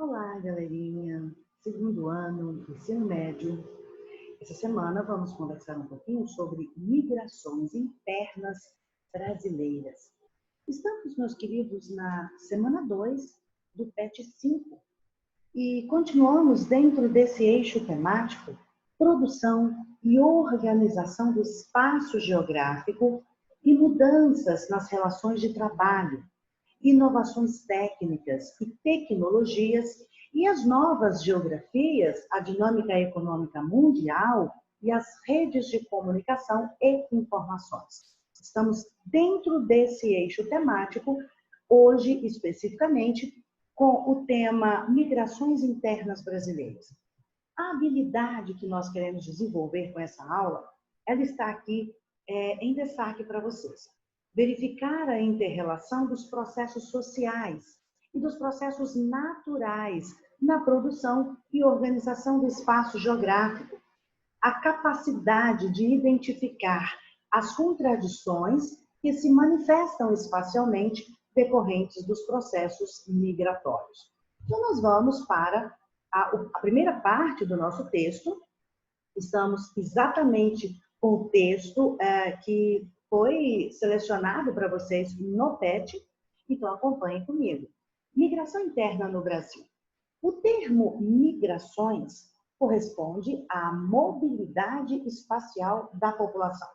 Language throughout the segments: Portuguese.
Olá, galerinha! Segundo ano, ensino médio. Essa semana vamos conversar um pouquinho sobre migrações internas brasileiras. Estamos, meus queridos, na semana 2 do PET 5 e continuamos dentro desse eixo temático produção e organização do espaço geográfico e mudanças nas relações de trabalho, inovações técnicas e tecnologias e as novas geografias, a dinâmica econômica mundial e as redes de comunicação e informações. Estamos dentro desse eixo temático, hoje especificamente, com o tema Migrações Internas Brasileiras. A habilidade que nós queremos desenvolver com essa aula, ela está aqui em destaque para vocês. Verificar a inter-relação dos processos sociais e dos processos naturais na produção e organização do espaço geográfico. A capacidade de identificar as contradições que se manifestam espacialmente decorrentes dos processos migratórios. Então, nós vamos para a primeira parte do nosso texto. Estamos exatamente com o texto que foi selecionado para vocês no PET, então acompanhem comigo. Migração interna no Brasil. O termo migrações corresponde à mobilidade espacial da população.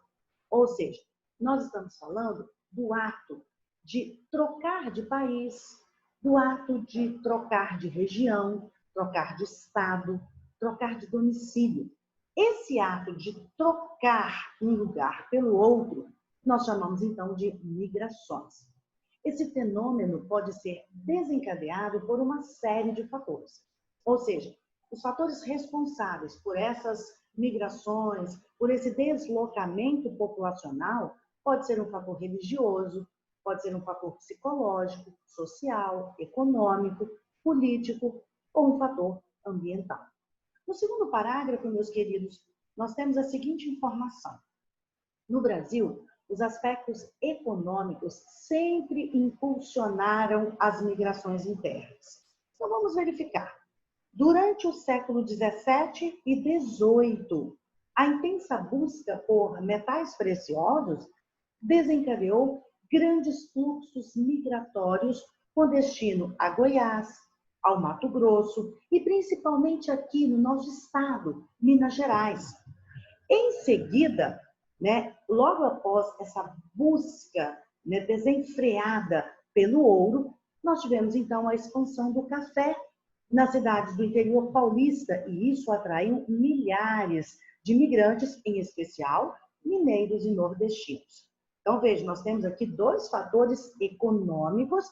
Ou seja, nós estamos falando do ato de trocar de país, do ato de trocar de região, trocar de estado, trocar de domicílio. Esse ato de trocar um lugar pelo outro, nós chamamos então de migrações. Esse fenômeno pode ser desencadeado por uma série de fatores. Ou seja, os fatores responsáveis por essas migrações, por esse deslocamento populacional, pode ser um fator religioso, pode ser um fator psicológico, social, econômico, político ou um fator ambiental. No segundo parágrafo, meus queridos, nós temos a seguinte informação. No Brasil, os aspectos econômicos sempre impulsionaram as migrações internas. Então, vamos verificar. Durante o século XVII e XVIII, a intensa busca por metais preciosos desencadeou grandes fluxos migratórios com destino a Goiás, ao Mato Grosso e principalmente aqui no nosso estado, Minas Gerais. Em seguida, logo após essa busca desenfreada pelo ouro, nós tivemos então a expansão do café nas cidades do interior paulista e isso atraiu milhares de migrantes, em especial mineiros e nordestinos. Então, veja, nós temos aqui dois fatores econômicos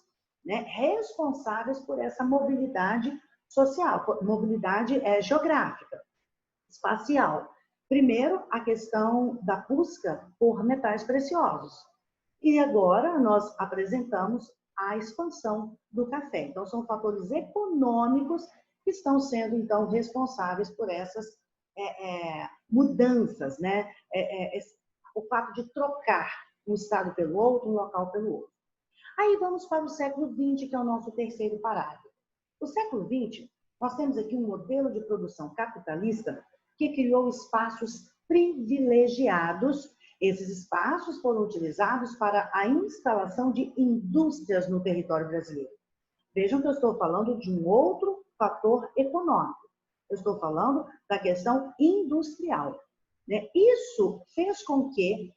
responsáveis por essa mobilidade social, mobilidade geográfica, espacial. Primeiro, a questão da busca por metais preciosos. E agora nós apresentamos a expansão do café. Então, são fatores econômicos que estão sendo, então, responsáveis por essas mudanças, o fato de trocar um estado pelo outro, um local pelo outro. Aí vamos para o século XX, que é o nosso terceiro parágrafo. No século XX, nós temos aqui um modelo de produção capitalista que criou espaços privilegiados. Esses espaços foram utilizados para a instalação de indústrias no território brasileiro. Vejam que eu estou falando de um outro fator econômico. Eu estou falando da questão industrial. Isso fez com que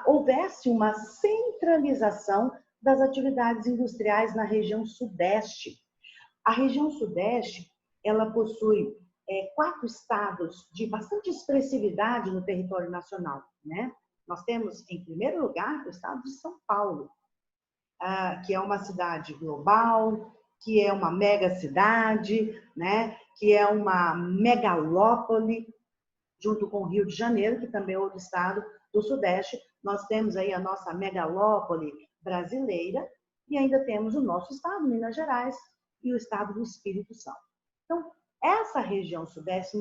houvesse uma centralização das atividades industriais na região sudeste. A região sudeste, ela possui 4 estados de bastante expressividade no território nacional. Nós temos, em primeiro lugar, o estado de São Paulo, que é uma cidade global, que é uma megacidade, que é uma megalópole, junto com o Rio de Janeiro, que também é outro estado do Sudeste. Nós temos aí a nossa megalópole brasileira e ainda temos o nosso estado, Minas Gerais, e o estado do Espírito Santo. Então, nessa região sudeste,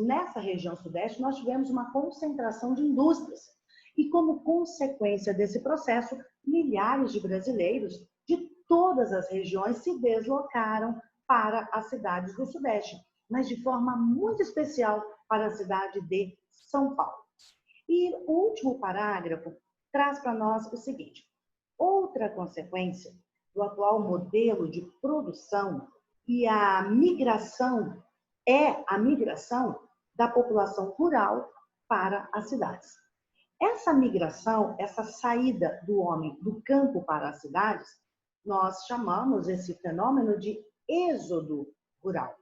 nós tivemos uma concentração de indústrias. E como consequência desse processo, milhares de brasileiros de todas as regiões se deslocaram para as cidades do Sudeste, mas de forma muito especial para a cidade de São Paulo. E o último parágrafo traz para nós o seguinte: outra consequência do atual modelo de produção e a migração é a migração da população rural para as cidades. Essa migração, essa saída do homem do campo para as cidades, nós chamamos esse fenômeno de êxodo rural.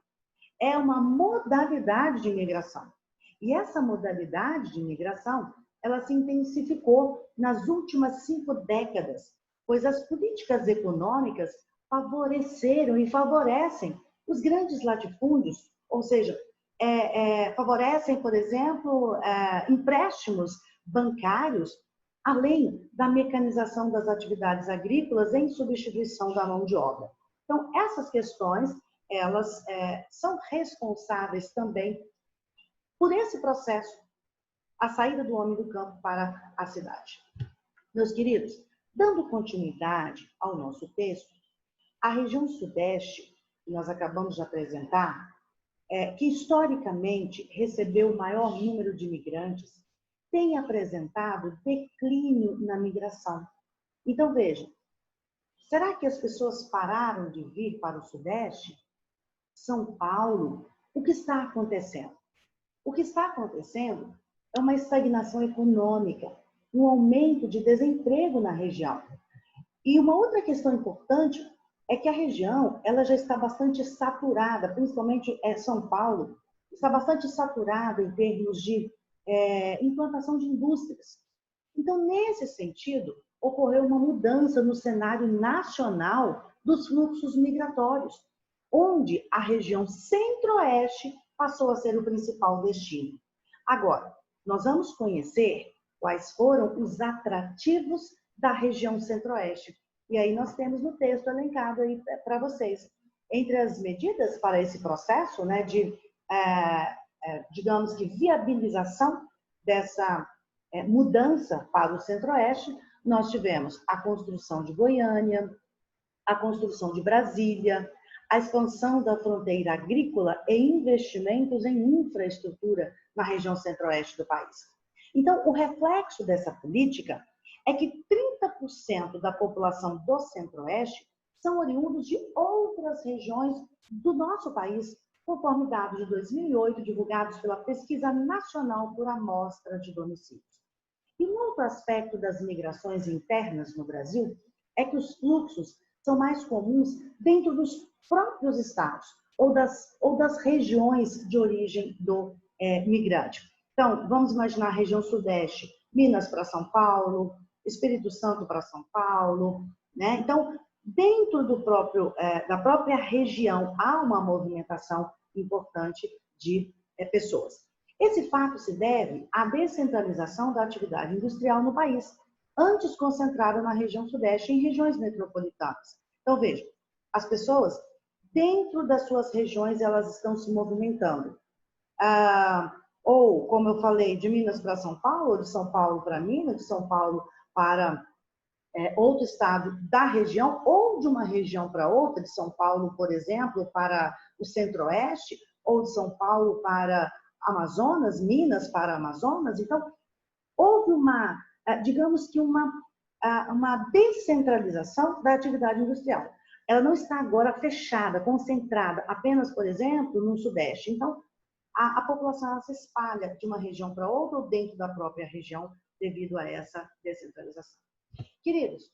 É uma modalidade de migração. E essa modalidade de migração, ela se intensificou nas últimas 5 décadas, pois as políticas econômicas favoreceram e favorecem os grandes latifúndios, ou seja, favorecem, por exemplo, empréstimos bancários, além da mecanização das atividades agrícolas em substituição da mão de obra. Então, essas questões, elas são responsáveis também por esse processo, a saída do homem do campo para a cidade. Meus queridos, dando continuidade ao nosso texto, a região Sudeste, que nós acabamos de apresentar, que historicamente recebeu o maior número de imigrantes, tem apresentado declínio na migração. Então, veja, será que as pessoas pararam de vir para o Sudeste? São Paulo, o que está acontecendo? O que está acontecendo é uma estagnação econômica, um aumento de desemprego na região. E uma outra questão importante é que a região ela já está bastante saturada, principalmente São Paulo, está bastante saturada em termos de implantação de indústrias. Então, nesse sentido, ocorreu uma mudança no cenário nacional dos fluxos migratórios, onde a região centro-oeste passou a ser o principal destino. Agora, nós vamos conhecer quais foram os atrativos da região centro-oeste. E aí nós temos no texto elencado aí para vocês. Entre as medidas para esse processo, né, de, digamos que, viabilização dessa mudança para o centro-oeste, nós tivemos a construção de Goiânia, a construção de Brasília, a expansão da fronteira agrícola e investimentos em infraestrutura na região centro-oeste do país. Então, o reflexo dessa política é que 30% da população do centro-oeste são oriundos de outras regiões do nosso país, conforme dados de 2008 divulgados pela Pesquisa Nacional por Amostra de Domicílios. E um outro aspecto das migrações internas no Brasil é que os fluxos são mais comuns dentro dos próprios estados ou das regiões de origem do migrante. Então, vamos imaginar a região sudeste, Minas para São Paulo, Espírito Santo para São Paulo, né? Então, dentro da própria região, há uma movimentação importante de pessoas. Esse fato se deve à descentralização da atividade industrial no país, antes concentrada na região sudeste e em regiões metropolitanas. Então, veja, as pessoas, dentro das suas regiões, elas estão se movimentando. Ou, como eu falei, de Minas para São Paulo, de São Paulo para Minas, de São Paulo para outro estado da região, ou de uma região para outra, de São Paulo, por exemplo, para o centro-oeste, ou de São Paulo para Amazonas, Minas para Amazonas. Então, houve digamos que uma descentralização da atividade industrial. Ela não está agora fechada, concentrada apenas, por exemplo, no Sudeste. Então, a população ela se espalha de uma região para outra ou dentro da própria região devido a essa descentralização. Queridos,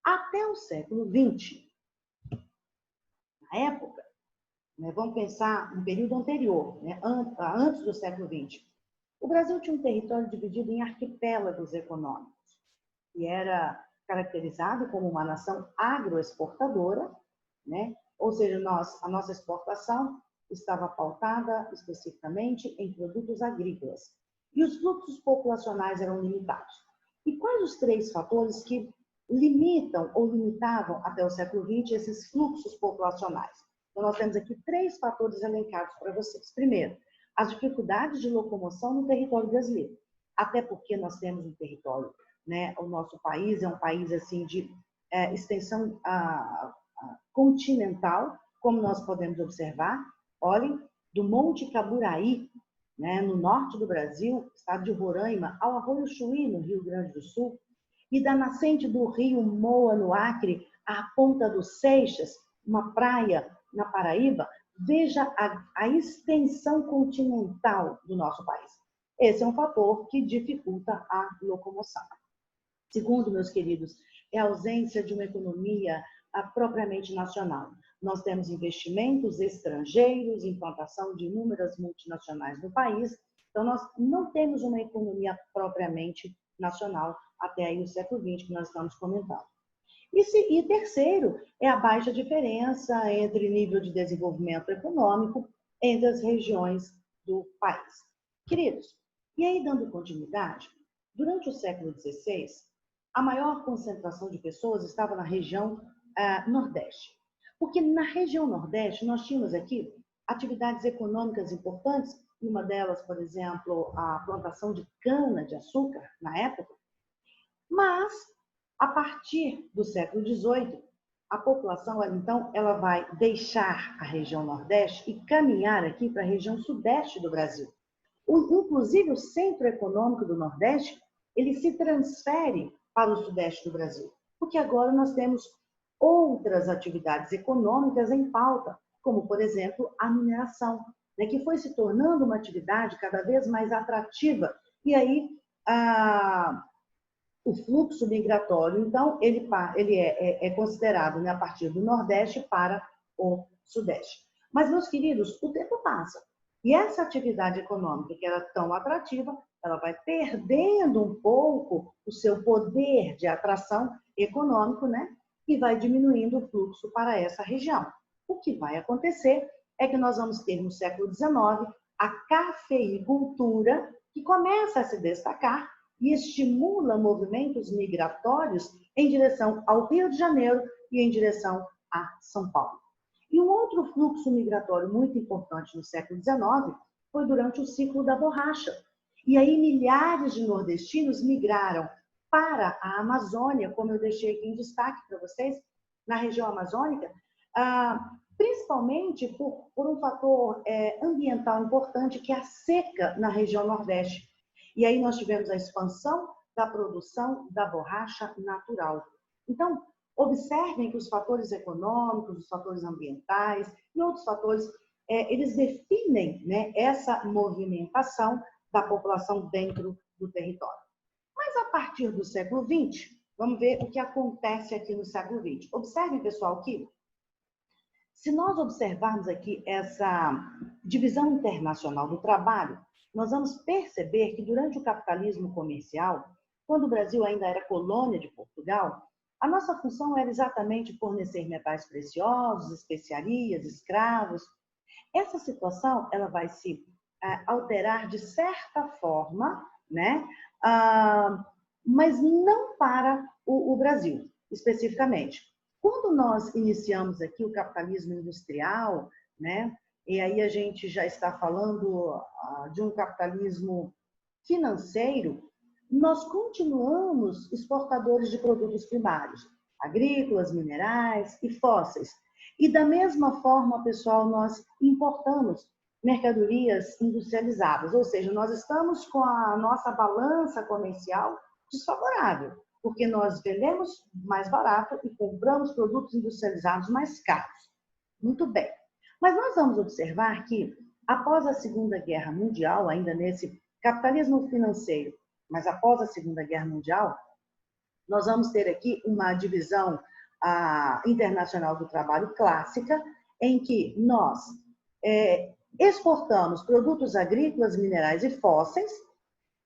até o século XX, na época, né, vamos pensar um período anterior, né, antes do século XX, o Brasil tinha um território dividido em arquipélagos econômicos e era caracterizado como uma nação agroexportadora, né? Ou seja, a nossa exportação estava pautada especificamente em produtos agrícolas e os fluxos populacionais eram limitados. E quais os 3 fatores que limitam ou limitavam até o século XX esses fluxos populacionais? Então, nós temos aqui 3 fatores elencados para vocês. Primeiro, as dificuldades de locomoção no território brasileiro, até porque nós temos um território, né? O nosso país é um país assim de extensão continental, como nós podemos observar, olhem, do Monte Caburaí, né, no norte do Brasil, estado de Roraima, ao Arroio Chuí, no Rio Grande do Sul, e da nascente do rio Moa, no Acre, à Ponta dos Seixas, uma praia na Paraíba, veja a extensão continental do nosso país. Esse é um fator que dificulta a locomoção. Segundo, meus queridos, é a ausência de uma economia propriamente nacional. Nós temos investimentos estrangeiros, implantação de inúmeras multinacionais no país, então nós não temos uma economia propriamente nacional até aí o século XX que nós estamos comentando. E terceiro, é a baixa diferença entre nível de desenvolvimento econômico entre as regiões do país. Queridos, e aí dando continuidade, durante o século XVI, a maior concentração de pessoas estava na região Nordeste. Porque na região Nordeste nós tínhamos aqui atividades econômicas importantes, e uma delas, por exemplo, a plantação de cana-de-açúcar na época, mas a partir do século XVIII, a população, então, ela vai deixar a região Nordeste e caminhar aqui para a região Sudeste do Brasil. Inclusive, o centro econômico do Nordeste, ele se transfere para o Sudeste do Brasil, porque agora nós temos outras atividades econômicas em pauta, como, por exemplo, a mineração, né, que foi se tornando uma atividade cada vez mais atrativa. E aí, o fluxo migratório, então, ele é considerado, né, a partir do Nordeste para o Sudeste. Mas, meus queridos, o tempo passa. E essa atividade econômica, que era tão atrativa, ela vai perdendo um pouco o seu poder de atração econômico, né? E vai diminuindo o fluxo para essa região. O que vai acontecer é que nós vamos ter no século XIX a cafeicultura, que começa a se destacar e estimula movimentos migratórios em direção ao Rio de Janeiro e em direção a São Paulo. E um outro fluxo migratório muito importante no século XIX foi durante o ciclo da borracha. E aí milhares de nordestinos migraram para a Amazônia, como eu deixei aqui em destaque para vocês, na região amazônica, principalmente por um fator ambiental importante, que é a seca na região Nordeste. E aí nós tivemos a expansão da produção da borracha natural. Então, observem que os fatores econômicos, os fatores ambientais e outros fatores, eles definem, né, essa movimentação da população dentro do território. Mas a partir do século XX, vamos ver o que acontece aqui no século XX. Observem, pessoal, que se nós observarmos aqui essa divisão internacional do trabalho, nós vamos perceber que durante o capitalismo comercial, quando o Brasil ainda era colônia de Portugal, a nossa função era exatamente fornecer metais preciosos, especiarias, escravos. Essa situação ela vai se alterar de certa forma, né? Mas não para o Brasil, especificamente. Quando nós iniciamos aqui o capitalismo industrial, né? E aí a gente já está falando de um capitalismo financeiro, nós continuamos exportadores de produtos primários, agrícolas, minerais e fósseis. E da mesma forma, pessoal, nós importamos mercadorias industrializadas, ou seja, nós estamos com a nossa balança comercial desfavorável, porque nós vendemos mais barato e compramos produtos industrializados mais caros. Muito bem. Mas nós vamos observar que, após a Segunda Guerra Mundial, ainda nesse capitalismo financeiro, mas após a Segunda Guerra Mundial, nós vamos ter aqui uma divisão internacional do trabalho clássica, em que nós exportamos produtos agrícolas, minerais e fósseis,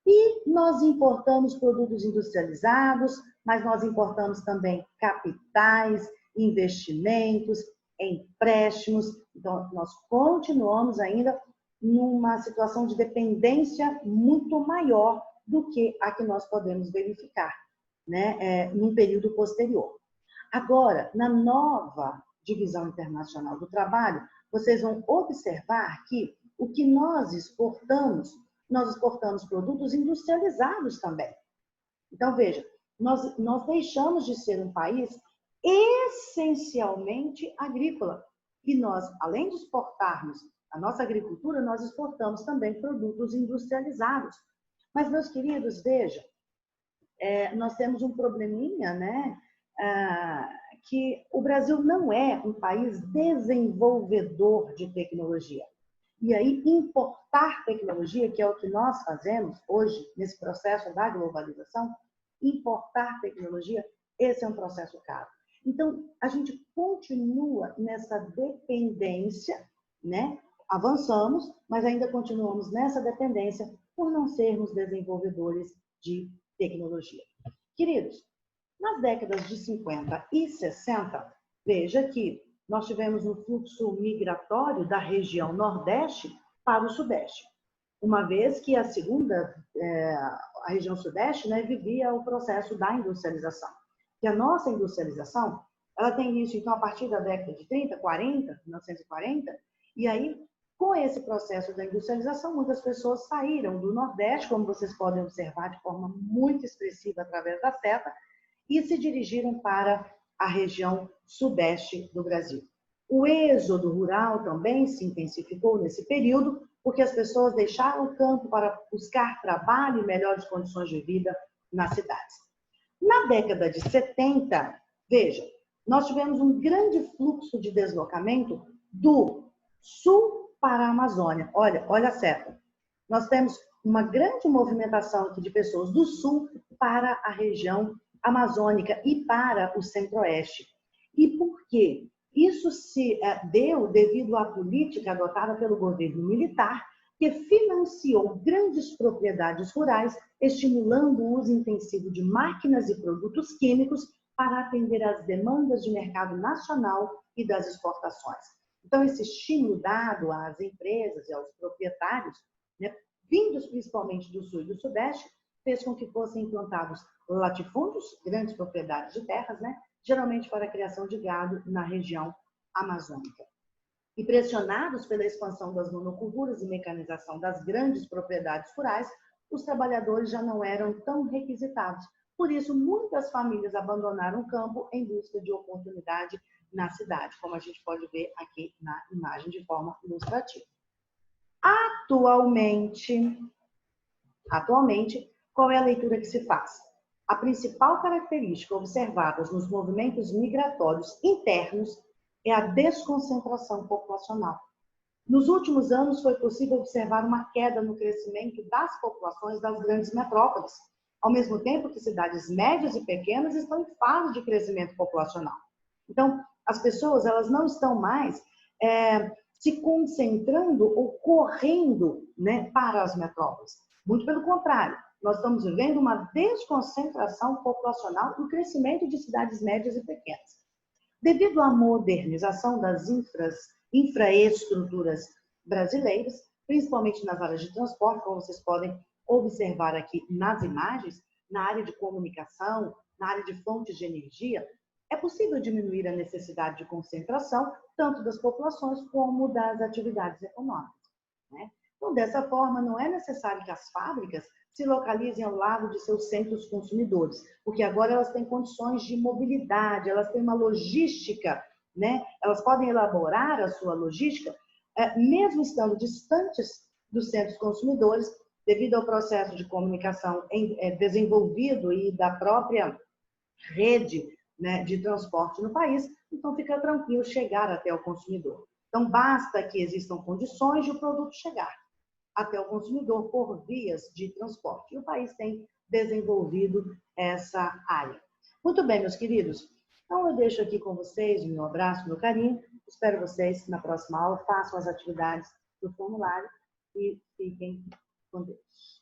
e nós importamos produtos industrializados, mas nós importamos também capitais, investimentos, empréstimos. Então, nós continuamos ainda numa situação de dependência muito maior do que a que nós podemos verificar, né, num período posterior. Agora, na nova divisão internacional do trabalho, vocês vão observar que o que nós exportamos produtos industrializados também. Então, veja, nós deixamos de ser um país essencialmente agrícola E nós, além de exportarmos a nossa agricultura, nós exportamos também produtos industrializados. Mas, meus queridos, vejam, nós temos um probleminha, né? Que o Brasil não é um país desenvolvedor de tecnologia. E aí, importar tecnologia, que é o que nós fazemos hoje, nesse processo da globalização, importar tecnologia, esse é um processo caro. Então, a gente continua nessa dependência, né? Avançamos, mas ainda continuamos nessa dependência por não sermos desenvolvedores de tecnologia. Queridos, nas décadas de 50 e 60, veja que nós tivemos um fluxo migratório da região Nordeste para o Sudeste, uma vez que a região Sudeste, né, vivia o processo da industrialização. E a nossa industrialização, ela tem início, então, a partir da década de 30, 40, 1940, e aí, com esse processo da industrialização, muitas pessoas saíram do Nordeste, como vocês podem observar de forma muito expressiva através da seta, e se dirigiram para a região Sudeste do Brasil. O êxodo rural também se intensificou nesse período, porque as pessoas deixaram o campo para buscar trabalho e melhores condições de vida nas cidades. Na década de 70, veja, nós tivemos um grande fluxo de deslocamento do sul para a Amazônia. Olha a seta. Nós temos uma grande movimentação aqui de pessoas do sul para a região amazônica e para o centro-oeste. E por quê? Isso se deu devido à política adotada pelo governo militar, que financiou grandes propriedades rurais, estimulando o uso intensivo de máquinas e produtos químicos para atender às demandas de mercado nacional e das exportações. Então, esse estímulo dado às empresas e aos proprietários, né, vindos principalmente do sul e do sudeste, fez com que fossem implantados latifúndios, grandes propriedades de terras, né, geralmente para a criação de gado na região amazônica. E pressionados pela expansão das monoculturas e mecanização das grandes propriedades rurais, os trabalhadores já não eram tão requisitados. Por isso, muitas famílias abandonaram o campo em busca de oportunidade na cidade, como a gente pode ver aqui na imagem de forma ilustrativa. Atualmente, qual é a leitura que se faz? A principal característica observada nos movimentos migratórios internos é a desconcentração populacional. Nos últimos anos, foi possível observar uma queda no crescimento das populações das grandes metrópoles, ao mesmo tempo que cidades médias e pequenas estão em fase de crescimento populacional. Então, as pessoas elas não estão mais se concentrando ou correndo, né, para as metrópoles. Muito pelo contrário, nós estamos vivendo uma desconcentração populacional e o crescimento de cidades médias e pequenas. Devido à modernização das infraestruturas brasileiras, principalmente nas áreas de transporte, como vocês podem observar aqui nas imagens, na área de comunicação, na área de fontes de energia, é possível diminuir a necessidade de concentração, tanto das populações como das atividades econômicas, né? Então, dessa forma, não é necessário que as fábricas se localizem ao lado de seus centros consumidores, porque agora elas têm condições de mobilidade, elas têm uma logística, né? Elas podem elaborar a sua logística, mesmo estando distantes dos centros consumidores, devido ao processo de comunicação desenvolvido e da própria rede, né, de transporte no país, então fica tranquilo chegar até o consumidor. Então, basta que existam condições de o produto chegar até o consumidor por vias de transporte. E o país tem desenvolvido essa área. Muito bem, meus queridos. Então, eu deixo aqui com vocês o meu abraço, meu carinho. Espero vocês na próxima aula. Façam as atividades do formulário e fiquem com Deus.